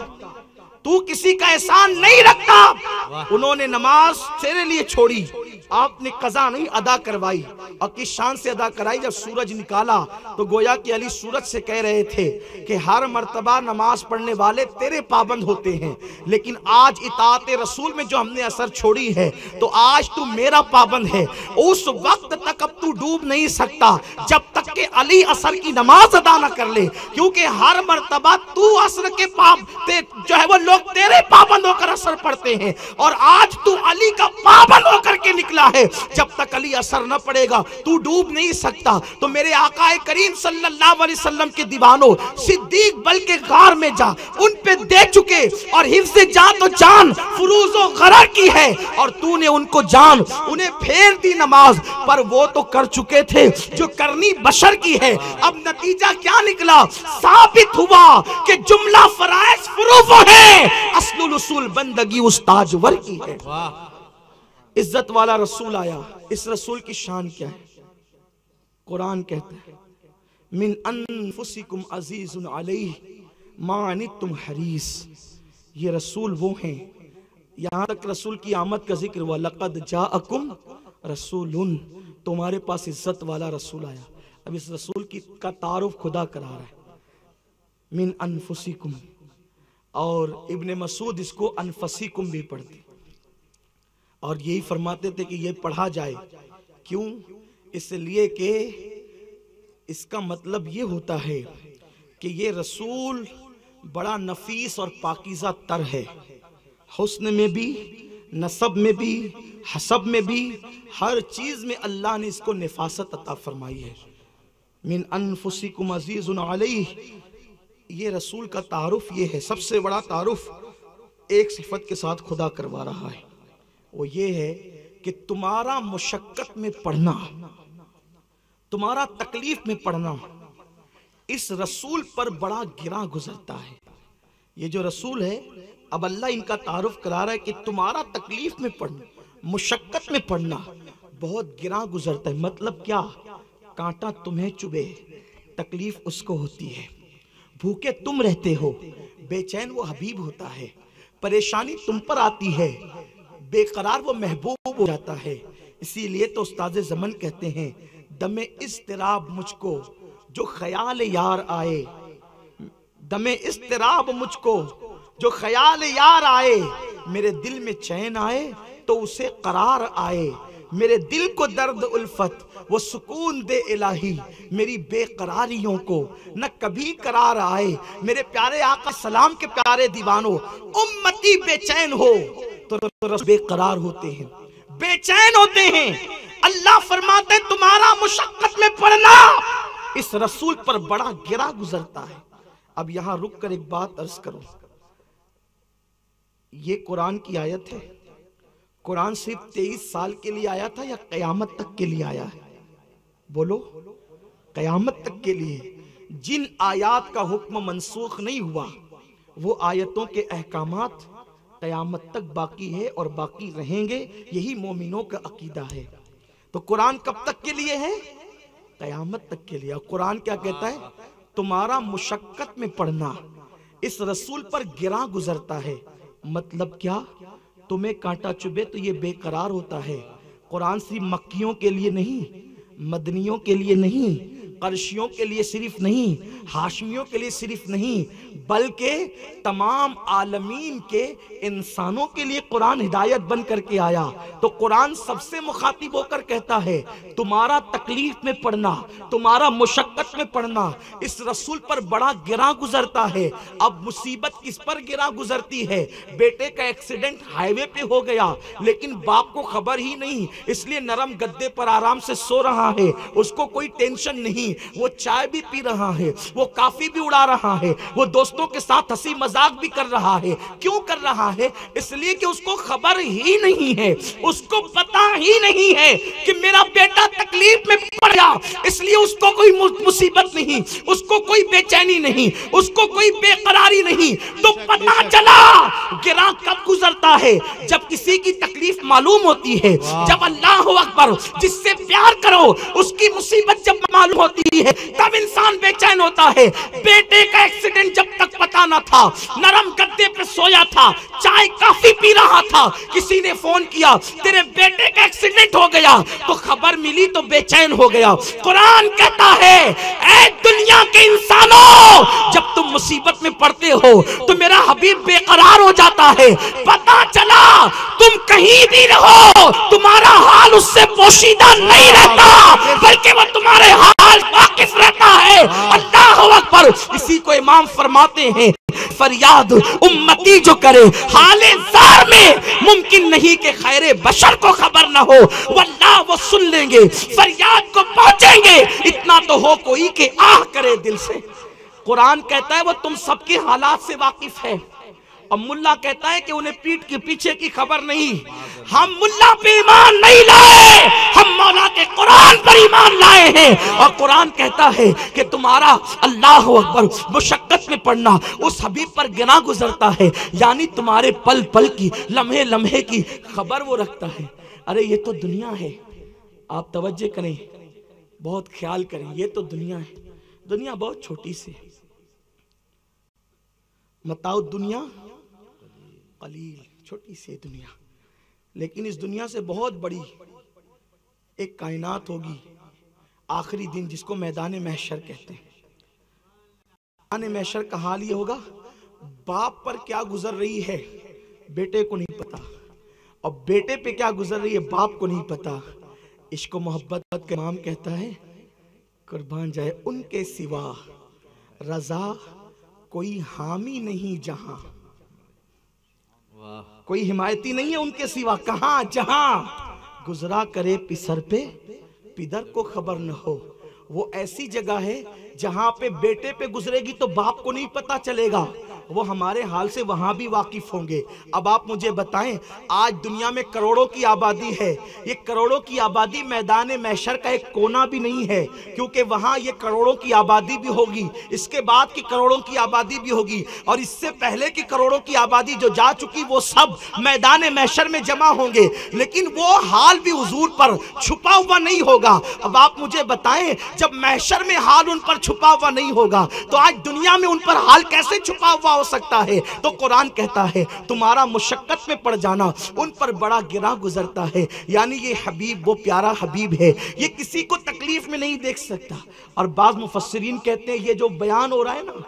Speaker 1: तू किसी का एहसान नहीं रखता। उन्होंने नमाज तेरे लिए छोड़ी, आपने कज़ा नहीं अदा करवाई, और किस शान से अदा कराई? जब सूरज निकाला तो गोया कि अली सूरज से कह रहे थे कि हर मर्तबा नमाज पढ़ने वाले तेरे पाबंद होते हैं, लेकिन आज इताअत रसूल में जो हमने असर छोड़ी है, तो आज तू मेरा पाबंद है। उस वक्त तक अब तू डूब नहीं सकता जब तक कि अली असर की नमाज अदा न कर ले, क्योंकि हर मर्तबा तू असर के जो है वो लोग तेरे पाबंद होकर असर पढ़ते हैं, और आज तू अली का पाबंद होकर के निकला है। जब तक अली असर न पड़ेगा तू डूब नहीं सकता। तो मेरे आकाए करीम सल्लल्लाहु अलैहि वसल्लम के दीवानों, सिद्दीक बल्कि गार में जा उन पे दे चुके, और हिफ्ज़े जान तो जान फुरूज़ो गरर की है, और तूने उनको जान उन्हें फेर दी नमाज। पर वो तो कर चुके थे जो करनी बशर की है। अब नतीजा क्या निकला? साबित हुआ कि जुमला फराइज फुरूज़ो है, असलुल उसूल बंदगी उस्ताजवर की है। इज्जत वाला रसूल आया, इस रसूल की शान क्या है? कुरान कहता है मिन अनफुसिकुम अजीजुन अलैहि मा अनितुम हरीस। ये रसूल वो हैं, यहाँ तक रसूल की आमद का जिक्र हुआ, लक़द जाअकुम रसूलुन, तुम्हारे पास इज्जत वाला रसूल आया। अब इस रसूल की का तारुफ खुदा करा रहा है, मिन अनफुसिकुम, और इब्ने मसूद इसको अनफसिकुम भी पढ़ते, और यही फरमाते थे कि ये पढ़ा जाए। क्यों? इसलिए कि इसका मतलब ये होता है कि ये रसूल बड़ा नफीस और पाकीज़ा तर है, हुस्न में भी, नसब में भी, हसब में भी, हर चीज़ में अल्लाह ने इसको निफासत अता फरमाई है। मिन अनफुसिकुम अजीजुन अलैहि, ये रसूल का तारुफ ये है। सबसे बड़ा तारुफ एक सिफत के साथ खुदा करवा रहा है, वो ये है कि तुम्हारा मुशक्कत में पढ़ना, तुम्हारा तकलीफ में पढ़ना, इस रसूल पर बड़ा गिरा गुजरता है। ये जो रसूल है, अब अल्लाह इनका तारुफ करा रहा है कि तुम्हारा तकलीफ में पढ़ना, मुशक्कत में पढ़ना बहुत गिरा गुजरता है। मतलब क्या? कांटा तुम्हें चुभे, तकलीफ उसको होती है, भूखे तुम रहते हो, बेचैन वो हबीब होता है, परेशानी तुम पर आती है, बेकरार वो महबूब हो जाता है। इसीलिए तो उस्ताद ज़मन कहते हैं, दमे इस्तिराब मुझको जो ख्याल यार आए, दमे इस्तिराब मुझको जो ख्याल यार आए, मेरे दिल में चैन आए तो उसे करार आए, मेरे दिल को दर्द उल्फत, वो सुकून दे इलाही मेरी बेकरारियों को, न कभी करार आए मेरे प्यारे आका सलाम के प्यारे दीवानों। उम्मती बेचैन हो तो बेकरार होते हैं, बेचैन होते हैं। अल्लाह फरमाते तुम्हारा मुशक्कत में पड़ना इस रसूल पर बड़ा गिरा गुजरता है। अब यहां रुक कर एक बात अर्ज करो, ये कुरान की आयत है। कुरान सिर्फ 23 साल के लिए आया था या कयामत तक के लिए आया है? बोलो, कयामत तक के लिए। जिन आयात का हुक्म मनसूख नहीं हुआ वो आयतों के अहकामात कयामत तक बाकी है और बाकी रहेंगे, यही मोमिनों का अकीदा है। तो कुरान कब तक के लिए है? कयामत तक के लिए। कुरान क्या कहता है? तुम्हारा मुशक्कत में पड़ना इस रसूल पर गिरा गुजरता है। मतलब क्या? तुम्हें कांटा चुभे तो ये बेकरार होता है। कुरान सिर्फ मक्कियों के लिए नहीं, मदनियों के लिए नहीं, कर्शियों के लिए सिर्फ नहीं, हाशमियों के लिए सिर्फ नहीं, बल्कि तमाम आलमीन के इंसानों के लिए कुरान हिदायत बन करके आया। तो कुरान सबसे मुखातिब होकर कहता है तुम्हारा तकलीफ में पड़ना, तुम्हारा मुशक्कत में पड़ना इस रसूल पर बड़ा गिरा गुजरता है। अब मुसीबत किस पर गिरा गुजरती है? बेटे का एक्सीडेंट हाईवे पे हो गया लेकिन बाप को खबर ही नहीं, इसलिए नरम गद्दे पर आराम से सो रहा है, उसको कोई टेंशन नहीं, वो चाय भी पी रहा है, वो काफी भी उड़ा रहा है, वो दोस्तों के साथ हंसी मजाक भी कर रहा है। क्यों कर रहा है? इसलिए कि उसको खबर ही नहीं है, उसको पता ही नहीं है कि मेरा बेटा तकलीफ में पड़ गया। इसलिए उसको कोई मुसीबत नहीं, उसको कोई बेचैनी नहीं, उसको कोई बेकरारी नहीं। तो पता चला गिरा कब गुजरता है? जब किसी की तकलीफ मालूम होती है, जब अल्लाह अकबर जिससे प्यार करो उसकी मुसीबत जब मालूम होती है तब इंसान बेचैन होता है। बेटे का एक्सीडेंट जब तक पता न था, नरम गद्दे पे सोया था, चाय काफी पी रहा था, किसी ने फोन किया तेरे बेटे का एक्सीडेंट हो गया, तो खबर मिली तो बेचैन हो गया। कुरान कहता है ऐ दुनिया के इंसानों, जब तुम मुसीबत में पड़ते हो तो मेरा हबीब बेकरार हो जाता है। पता चला तुम कहीं भी रहो तुम्हारा हाल उससे पोशीदा नहीं रहता, बल्कि वो तुम्हारे हाल वाकिफ रहता है। अल्लाह अकबर। इसी को इमाम फरमाते हैं फरियाद उम्मती जो करे हाले ज़ार में मुमकिन नहीं कि खैरे बशर को खबर ना हो, वल्लाह वो सुन लेंगे, फरियाद को पहुंचेंगे। इतना तो हो कोई के आह करे दिल से। कुरान कहता है वो तुम सबके हालात से वाकिफ है, और मुल्ला कहता है कि उन्हें पीठ के पीछे की खबर नहीं। हम मुल्ला पे ईमान नहीं लाए, हम मौला के कुरान पर ईमान लाए हैं। और कुरान कहता है कि तुम्हारा अल्लाह अकबर मुशक्कत में पड़ना उस हबीब पर गिना गुजरता है, यानी तुम्हारे पल पल की, लम्हे लम्हे की खबर वो रखता है। अरे ये तो दुनिया है, आप तवज्जो करें, बहुत ख्याल करें, ये तो दुनिया है। दुनिया बहुत छोटी सी है। मताउ दुनिया कलील, छोटी सी दुनिया, लेकिन इस दुनिया से बहुत बड़ी एक कायनात होगी आखिरी दिन, जिसको मैदान महशर कहते हैं। मैदान महशर का हाल ये होगा, बाप पर क्या गुजर रही है बेटे को नहीं पता, और बेटे पे क्या गुजर रही है बाप को नहीं पता। इश्क मोहब्बत का इमाम कहता है कुर्बान जाए उनके सिवा रजा कोई हामी नहीं जहां, कोई हिमायती नहीं है उनके सिवा। कहां? जहां गुजरा करे पिसर पे पिदर को खबर न हो। वो ऐसी जगह है जहां पे बेटे पे गुजरेगी तो बाप को नहीं पता चलेगा, वो हमारे हाल से वहां भी वाकिफ होंगे। अब आप मुझे बताएं, आज दुनिया में करोड़ों की आबादी है, ये करोड़ों की आबादी मैदान महशर का एक कोना भी नहीं है, क्योंकि वहां ये करोड़ों की आबादी भी होगी, इसके बाद की करोड़ों की आबादी भी होगी, और इससे पहले की करोड़ों की आबादी जो जा चुकी वो सब मैदान महशर में जमा होंगे, लेकिन वो हाल भी हुजूर पर छुपा हुआ नहीं होगा। अब आप मुझे बताएं, जब महशर में हाल उन पर छुपा हुआ नहीं होगा तो आज दुनिया में उन पर हाल कैसे छुपा हुआ हो सकता है? तो कुरान कहता है तुम्हारा मुशक्कत में पड़ जाना उन पर बड़ा गिरा गुजरता है, यानी ये हबीब वो प्यारा हबीब है, ये किसी को तकलीफ में नहीं देख सकता। और बाज़ मुफस्सिरीन कहते हैं ये जो बयान हो रहा है ना,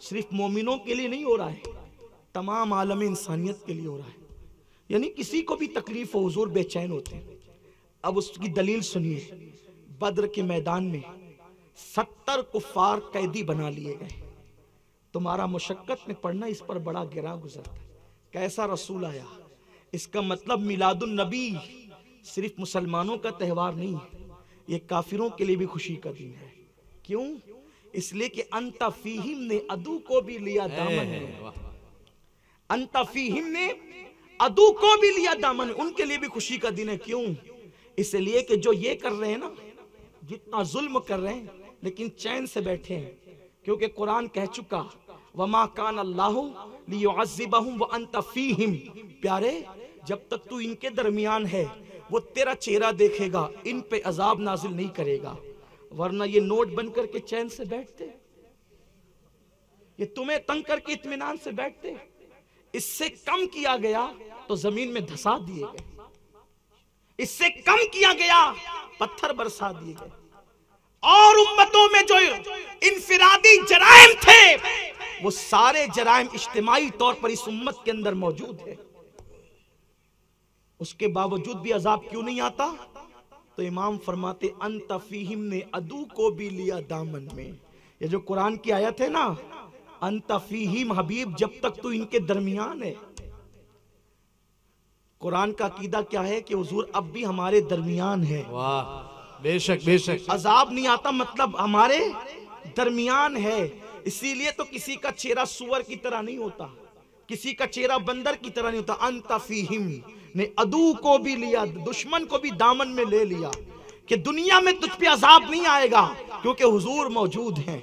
Speaker 1: सिर्फ मोमिनों के लिए नहीं हो रहा है, तमाम आलम इंसानियत के लिए हो रहा है। यानी किसी को भी तकलीफ हो हुजूर बेचैन होते हैं। अब उसकी दलील सुनिए। बद्र के मैदान में 70 कुफ्फार कैदी बना लिए गए। तुम्हारा मुशक्कत में पढ़ना इस पर बड़ा गिरा गुजरता है। कैसा रसूल आया। इसका मतलब मिलादुन नबी सिर्फ मुसलमानों का त्योहार नहीं है, ये काफिरों के लिए भी खुशी का दिन है। क्यों? इसलिए कि अंता फीहिम ने अदू को भी लिया दामन में। अंता फीहिम ने अदू को भी लिया दामन, उनके लिए भी खुशी का दिन है। क्यों? इसलिए कि जो ये कर रहे हैं ना, जितना जुल्म कर रहे हैं लेकिन चैन से बैठे हैं, क्योंकि कुरान कह चुका वमा कान अल्लाहु लियुअज़्ज़िबहुम व अंत फीहिम। प्यारे, जब तक तू इनके दरमियान है वो तेरा चेहरा देखेगा, इन पे अजाब नाजिल नहीं करेगा। वरना ये नोट बन करके चैन से बैठते, ये तुम्हें तंग करके इत्मीनान से बैठते। इससे कम किया गया तो जमीन में धसा दिए गए, इससे कम किया गया पत्थर बरसा दिए गए। और उम्मतों में जो इनफिरादी जराइम थे वो सारे जराइम इज्तिमाई तौर पर इस उम्मत के अंदर मौजूद है। उसके बावजूद भी अजाब क्यों नहीं आता? तो इमाम फरमाते अंत फीहिम ने अदू को भी लिया दामन में। ये जो कुरान की आयत है ना, अंत फीहिम हबीब, जब तक तू इनके दरमियान है। कुरान का अकीदा क्या है कि हुजूर अब भी हमारे दरमियान है।
Speaker 2: वाह, बेशक बेशक।
Speaker 1: अजाब नहीं आता मतलब हमारे दरमियान है। इसीलिए तो किसी का चेहरा सुअर की तरह नहीं होता, किसी का चेहरा बंदर की तरह नहीं होता। अंत फीहिम ने अदू को भी लिया, दुश्मन को भी दामन में ले लिया कि दुनिया में तुझ पे अजाब नहीं आएगा क्योंकि हुजूर मौजूद हैं।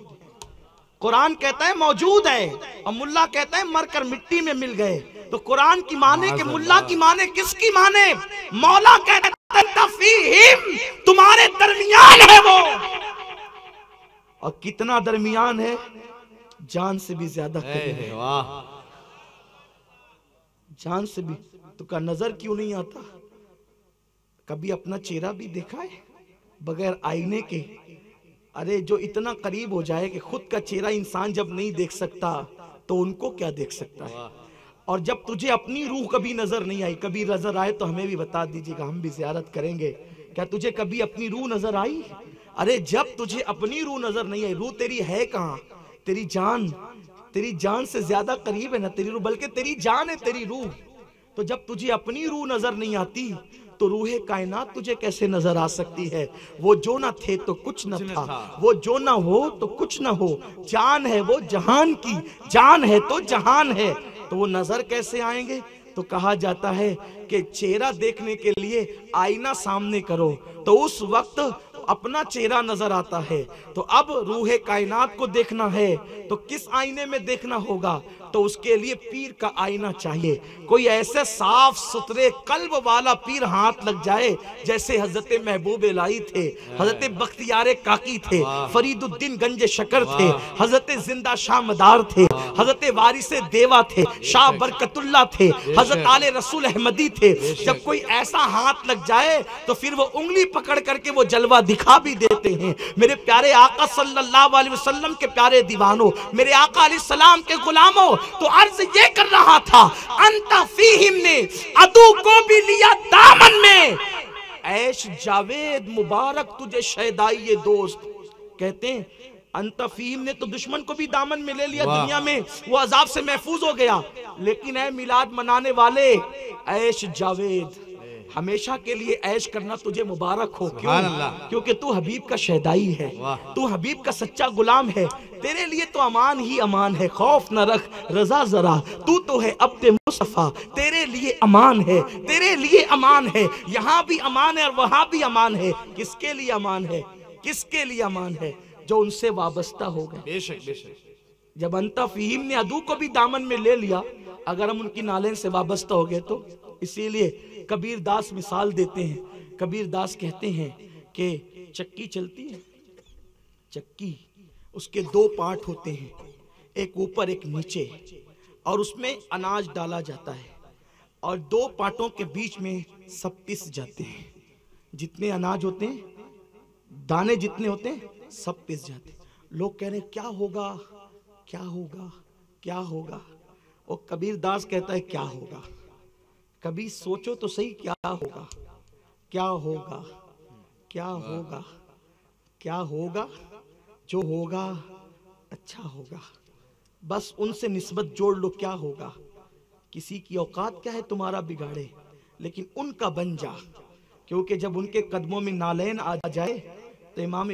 Speaker 1: कुरान कहता है मौजूद है और मुल्ला कहता है मरकर मिट्टी में मिल गए। तो कुरान की माने कि मुल्ला की माने, किसकी माने? मौला कहता है फीहिम, तुम्हारे दरमियान है वो। और कितना दरमियान है? जान से भी ज्यादा करीब है।
Speaker 2: वाह,
Speaker 1: जान से भी। तो का नजर क्यों नहीं आता? कभी अपना चेहरा भी देखा है बगैर आईने के? अरे जो इतना करीब हो जाए कि खुद का चेहरा इंसान जब नहीं देख सकता तो उनको क्या देख सकता है? और जब तुझे अपनी रूह कभी नजर नहीं आई, कभी नजर आए तो हमें भी बता दीजिएगा, हम भी ज़ियारत करेंगे। क्या तुझे कभी अपनी रूह नजर आई? अरे जब तुझे अपनी रूह नजर नहीं आई, रूह तेरी है कहाँ? तेरी जान से ज्यादा करीब है ना तेरी रूह, बल्कि तेरी जान है तेरी रूह। तो जब तुझे अपनी रूह नजर नहीं आती तो रूहे कायनात तुझे कैसे नजर आ सकती है? वो जो ना थे तो कुछ न था, वो जो ना हो तो कुछ ना हो। जान है वो जहान की, जान है तो जहान है, तो वो नजर कैसे आएंगे? तो कहा जाता है कि चेहरा देखने के लिए आईना सामने करो तो उस वक्त अपना चेहरा नजर आता है। तो अब रूहे कायनात को देखना है तो किस आईने में देखना होगा? तो उसके लिए पीर का आईना चाहिए। कोई ऐसे साफ सुथरे कल्ब वाला पीर हाथ लग जाए जैसे हजरत महबूब इलाही थे, हजरत बख्तियार काकी थे, फरीदुद्दीन गंज शकर थे, हजरत जिंदा शाह मदार थे, हजरत वारिस देवा थे, शाह बरकतुल्ला थे, हजरत आले रसूल अहमदी थे। जब कोई ऐसा हाथ लग जाए तो फिर वो उंगली पकड़ करके वो जलवा दिखा भी देते हैं। मेरे प्यारे आका सल्लल्लाहु अलैहि वसल्लम के प्यारे दीवानों, मेरे आका अलैहिस्सलाम के गुलामों, तो अर्ज ये कर रहा था अंता फीहिम ने अदू को भी लिया दामन में। ऐश जावेद मुबारक तुझे शहदाई दोस्त। कहते हैं अंता फीहिम ने तो दुश्मन को भी दामन में ले लिया, दुनिया में वो अजाब से महफूज हो गया। लेकिन ऐ मिलाद मनाने वाले, ऐश जावेद, हमेशा के लिए ऐश करना तुझे मुबारक हो। क्यों? क्योंकि तू हबीब का शहदाई है, तू हबीब का सच्चा गुलाम है। तेरे लिए तो अमान ही अमान है, खौफ न रख रजा जरा, तू तो है अब्दे मुस्तफा, तेरे लिए अमान है, तेरे लिए अमान है। यहाँ भी अमान है और वहाँ भी अमान है। किसके लिए अमान है? किसके लिए अमान है? जो उनसे वाबस्ता हो गए।
Speaker 2: बेशक बेशक।
Speaker 1: जब अंता फीहिम ने अदू को भी दामन में ले लिया, अगर हम उनकी नाले से वाबस्ता हो गए तो। इसीलिए कबीर दास मिसाल देते हैं। कबीर दास कहते हैं कि चक्की चलती है, चक्की, उसके दो पार्ट होते हैं, एक ऊपर एक नीचे, और उसमें अनाज डाला जाता है और दो पार्टों के बीच में सब पिस जाते हैं। जितने अनाज होते हैं, दाने जितने होते हैं, सब पिस जाते हैं। लोग कह रहे हैं क्या होगा, क्या होगा, क्या होगा? और कबीर दास कहता है क्या होगा? कभी सोचो तो सही क्या होगा। क्या होगा, क्या होगा, क्या होगा, जो होगा अच्छा होगा। बस उनसे निस्बत जोड़ लो, क्या होगा। किसी की औकात क्या है तुम्हारा बिगाड़े, लेकिन उनका बन जा। क्योंकि जब उनके कदमों में नालैन आ जाए तो इमाम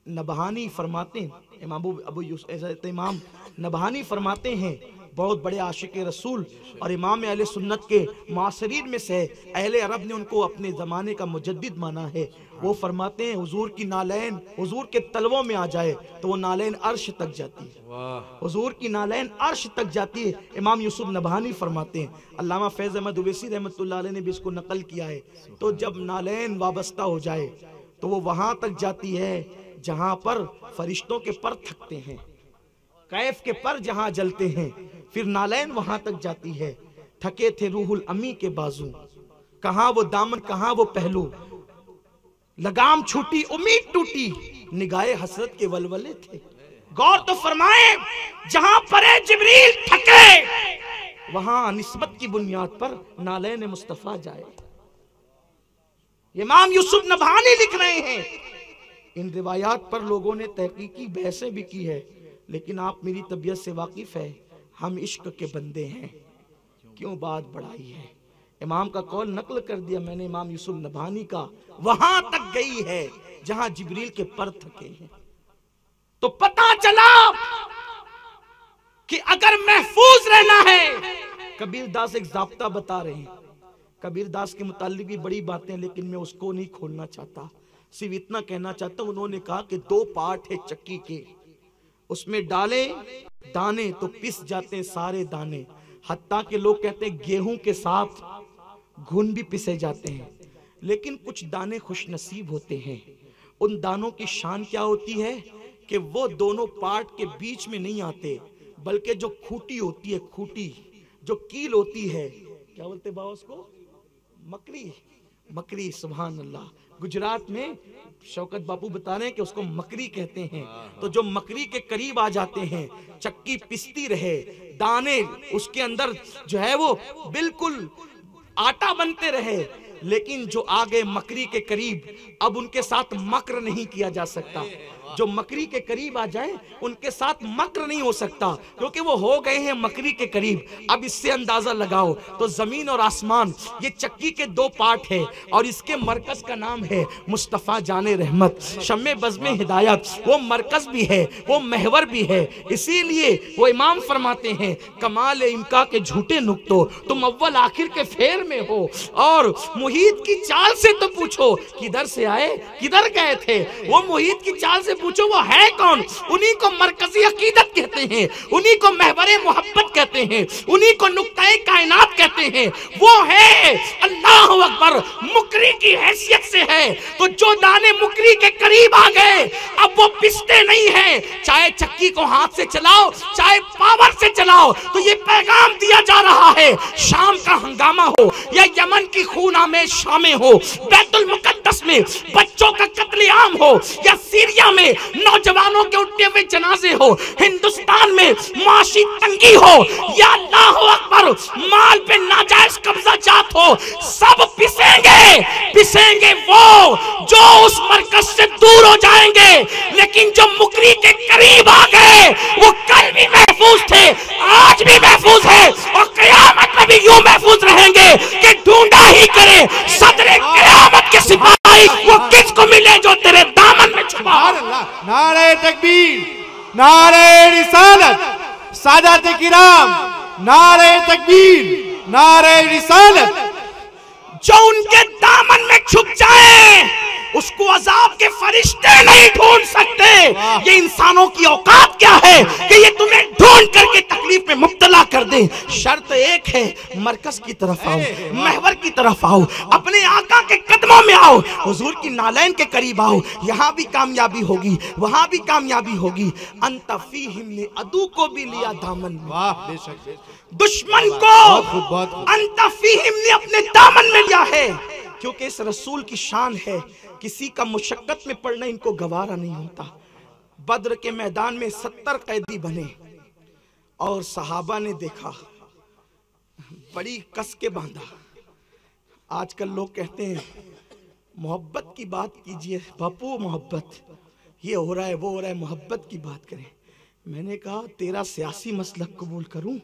Speaker 1: नबहानी फरमाते हैं, इमाम नबहानी फरमाते हैं, बहुत बड़े आशिक रसूल और इमाम अहले सुन्नत के मासरीन में से है, अहले अरब ने उनको अपने ज़माने का मुजद्दिद माना है। वो फरमाते हैं हुजूर की नालैन हुजूर के तलवों में आ जाए तो वो नालैन अर्श तक जाती है। हुजूर की नालैन अर्श तक जाती है। इमाम यूसुफ नबहानी फरमाते हैं, अल्लामा फैज़ अहमद उवैसी रहमतुल्लाह अलैह ने भी इसको नकल किया है, तो जब नालैन वाबस्ता हो जाए तो वो वहां तक जाती है जहां पर फरिश्तों के पर थकते हैं, कैफ के पर जहां जलते हैं, फिर नालैन वहां तक जाती है। थके थे रूहुल अमी के बाजू, कहां वो दामन कहां वो पहलू, लगाम छूटी उम्मीद टूटी, निगाहे हसरत के वलवले थे। गौर तो फरमाए, जहां परे जिब्रील थके वहां निस्बत की बुनियाद पर नालैन मुस्तफा जाए। इमाम यूसुफ नबहानी लिख रहे हैं, इन रिवायात पर लोगों ने तहकीकी बहसें भी की है, लेकिन आप मेरी तबीयत से वाकिफ है, हम इश्क के बंदे हैं, क्यों बात बढ़ाई है। इमाम का कौल नकल कर दिया मैंने इमाम यूसुफ नबहानी का, वहां तक गई है जहां जिब्रील के पर थके हैं। तो पता चला कि अगर महफूज रहना है, कबीर दास एक जाब्ता बता रहे हैं, कबीर दास के मुताल्लिक भी बड़ी बातें, लेकिन मैं उसको नहीं खोलना चाहता, सिर्फ इतना कहना चाहता हूं। उन्होंने कहा कि दो पार्ट है चक्की के, उसमें डाले दाने तो पिस जाते हैं सारे दाने, हत्ता के लोग कहते हैं गेहूं के साथ घुन भी पिसे जाते हैं, लेकिन कुछ दाने खुशनसीब होते हैं। उन दानों की शान क्या होती है कि वो दोनों पार्ट के बीच में नहीं आते, बल्कि जो खूटी होती है, खूटी जो कील होती है, क्या बोलते बाबा उसको, मकरी, मकरी, सुभान अल्लाह। गुजरात में शौकत बापू बता रहे हैं कि उसको मकरी कहते हैं। तो जो मकरी के करीब आ जाते हैं, चक्की पिसती रहे, दाने उसके अंदर जो है वो बिल्कुल आटा बनते रहे, लेकिन जो आ गए मकरी के करीब, अब उनके साथ मक्र नहीं किया जा सकता। जो मकरी के करीब आ जाए उनके साथ मक्र नहीं हो सकता, क्योंकि वो हो गए हैं मकरी के करीब। अब इससे अंदाजा लगाओ तो जमीन और आसमान ये चक्की के दो पार्ट है, और इसके मरकज का नाम है मुस्तफ़ा जाने रहमत, शम्मे बज़्मे हिदायत। वो मरकज भी है, वो महवर भी है। इसीलिए वो इमाम फरमाते हैं, कमाल इनका के झूठे नुक्तो तुम अव्वल आखिर के फेर में हो, और मुहीत की चाल से तो पूछो किधर से आए किधर गए थे। वो मुहीत की चाल से पूछो वो है कौन, उन्हीं को मरकजी अकीदत कहते हैं, उन्हीं को महवरे मोहब्बत कहते हैं, उन्हीं को नुक्ताए कायनात कहते हैं। वो है अल्लाह अकबर, मुकरी की हैसियत से है। तो जो दाने मुकरी के करीब आ गए, अब वो पिसते नहीं है, चाहे चक्की को हाथ से चलाओ चाहे पावर से चलाओ। तो ये पैगाम दिया जा रहा है, शाम का हंगामा हो या यमन की खूना में शामें हो, बैतुल मुकद्दस में बच्चों का कत्लेआम हो या सीरिया में नौजवानों के उठते हुए जनाजे हो, हिंदुस्तान में माशी तंगी हो या अल्लाह अकबर माल पे नाजायज कब्जा जात हो, सब पिसेंगे। पिसेंगे वो जो उस मरकज से दूर हो जाएंगे, लेकिन जो मुकरी के करीब आ गए वो कल भी महफूज थे, आज भी महफूज है, और क़यामत में भी यूं महफूज रहेंगे कि ढूंढा ही करे सदरे क़यामत के सिपाही वो किसको मिले जो तेरे दामन में छुपा।
Speaker 2: नारे तकबीर, नारे रिसालत, सादात किराम, नारे तकबीर, नारे रिसालत।
Speaker 1: जो उनके दामन में छुप जाए उसको अजाब के फरिश्ते नहीं ढूंढ सकते। ये इंसानों की औकात क्या है कि ये तुम्हें ढूंढ करके तकलीफ में मुब्तला कर दे। शर्त एक है, मरकज की तरफ आओ, महवर की तरफ आओ, अपने आका के कदमों में आओ, हुजूर की नालैन के करीब आओ। यहाँ भी कामयाबी होगी, वहां भी कामयाबी होगी। अंत फीहिम ने अदू को भी लिया दामन में,
Speaker 2: वाह बेशक,
Speaker 1: दुश्मन को अंत फीहिम ने अपने दामन में लिया है। क्योंकि इस रसूल की शान है, किसी का मुशक्कत में पड़ना इनको गवारा नहीं होता। बद्र के मैदान में 70 कैदी बने और सहाबा ने देखा, बड़ी कस के बांधा, आजकल लोग कहते हैं मोहब्बत की बात कीजिए बापू, मोहब्बत ये हो रहा है वो हो रहा है, मोहब्बत की बात करें। मैंने कहा तेरा सियासी मसलक कबूल करूं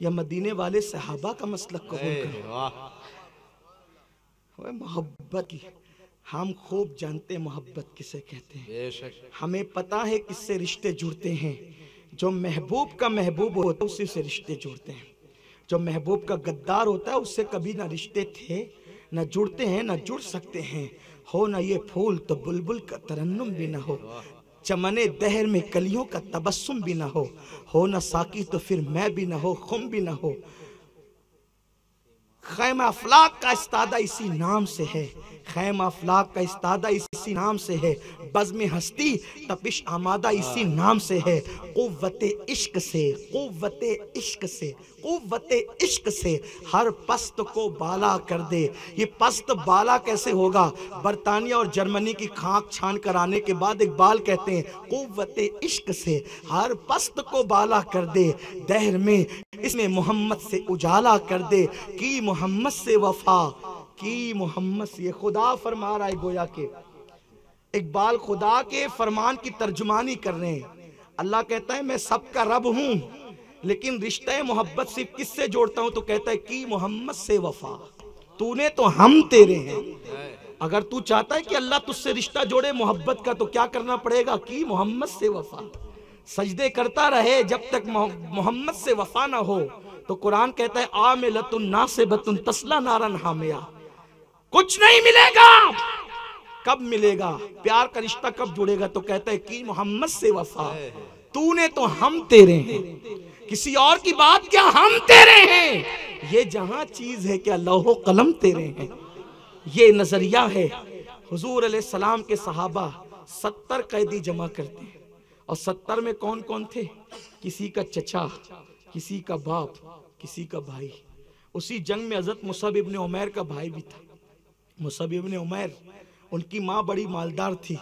Speaker 1: या मदीने वाले सहाबा का मसलक कबूल करूं? मोहब्बत की हम खूब जानते हैं मोहब्बत किसे कहते हैं। हमें पता है किससे रिश्ते जुड़ते हैं। जो महबूब का महबूब होता है उसी से रिश्ते जुड़ते हैं। जो महबूब का गद्दार होता है उससे कभी ना रिश्ते थे, ना जुड़ते हैं, ना जुड़ सकते हैं। हो ना ये फूल तो बुलबुल का तरन्नुम भी ना हो, चमने दहर में कलियों का तबस्सुम भी ना हो ना साकी तो फिर मैं भी ना हो, खुम भी ना हो। खैमा अफलाक का इस्तादा इसी नाम से है, खैमा अफलाक का इस्तादा इसी नाम से है। बज़्म हस्ती तपिश आमादा इसी नाम से है। क़ुव्वते इश्क से, क़ुव्वते इश्क से, क़ुव्वते इश्क से हर पस्त को बाला कर दे। ये पस्त बाला कैसे होगा? बरतानिया और जर्मनी की खाक छान कर आने के बाद इकबाल कहते हैं क़ुव्वते इश्क से हर पस्त को बाला कर दे। दहर में इसमें मोहम्मद से उजाला कर दे, की मोहम्मद से वफा, की मोहम्मद से। ये खुदा फरमा रहा है, गोया के इकबाल खुदा के फरमान की तर्जुमानी कर रहे हैं। अल्लाह कहता है मैं सबका रब हूं, लेकिन रिश्ते मोहब्बत सिर्फ किससे जोड़ता हूं? तो कहता है की मोहम्मद से वफा, तूने तो हम तेरे हैं। अगर तू चाहता है कि अल्लाह तुझसे रिश्ता जोड़े मोहब्बत का, तो क्या करना पड़ेगा? की मोहम्मद से वफा। सजदे करता रहे जब तक मोहम्मद से वफा ना हो। तो कुरान कहता है आमिलतुन नासिबतुन तस्ला नारन हामिया। कुछ नहीं मिलेगा। कब मिलेगा? प्यार का रिश्ता कब जुड़ेगा? तो कहता है कि मोहम्मद से वफा, तूने तो हम तेरे हैं, किसी और की बात क्या, हम तेरे हैं। ये जहां चीज है क्या लौहो कलम तेरे हैं। ये नजरिया है। हुजूर अलैहिस्सलाम के सहाबा 70 कैदी जमा करते हैं, और 70 में कौन कौन थे? किसी का चचा, किसी का बाप, किसी का भाई। उसी जंग में हजरत मुसअब इब्न उमैर का भाई भी था। मुसअब इब्न उमैर, उनकी माँ बड़ी मालदार थी।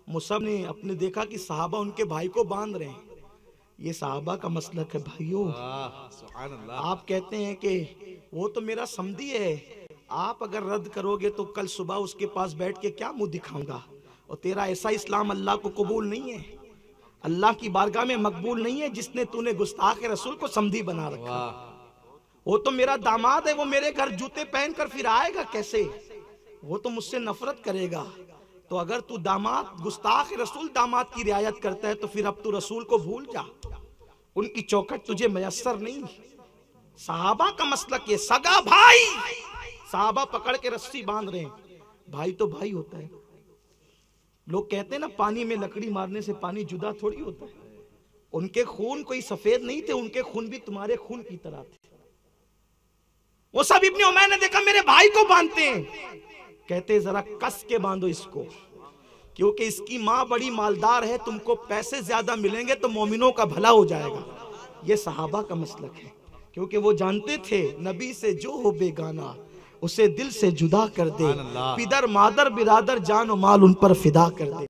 Speaker 1: मुसअब ने अपने देखा कि सहाबा उनके भाई को बांध रहे हैं। ये सहाबा का मसलक है भाइयों। आप कहते हैं कि वो तो मेरा समधी है, आप अगर रद्द करोगे तो कल सुबह उसके पास बैठ के क्या मुंह दिखाऊंगा। और तेरा ऐसा इस्लाम अल्लाह को कबूल नहीं है, अल्लाह की बारगाह में मकबूल नहीं है, जिसने तूने गुस्ताख रसूल को समधी बना रखा। वो तो मेरा दामाद है, वो मेरे घर जूते पहनकर फिर आएगा कैसे? वो तो मुझसे नफरत करेगा। तो अगर तू दामाद, गुस्ताख रसूल दामाद की रियायत करता है, तो फिर अब तू रसूल को भूल जा। उनकी चौखट तुझे मयस्सर नहीं। सहाबा का मसलक ये, सगा भाई, सहाबा पकड़ के रस्सी बांध रहे हैं। भाई तो भाई होता है। लोग कहते हैं ना पानी में लकड़ी मारने से पानी जुदा थोड़ी होता है। उनके खून कोई सफेद नहीं थे, उनके खून भी तुम्हारे खून की तरह थे। वो सब इब्ने उमैर ने देखा मेरे भाई को बांधते हैं, कहते जरा कस के बांधो इसको, क्योंकि इसकी माँ बड़ी मालदार है, तुमको पैसे ज्यादा मिलेंगे तो मोमिनों का भला हो जाएगा। ये सहाबा का मसलक है, क्योंकि वो जानते थे नबी से जो हो बेगाना उसे दिल से जुदा कर दे, पिदर मादर बिरादर जान और माल उन पर फिदा कर दे।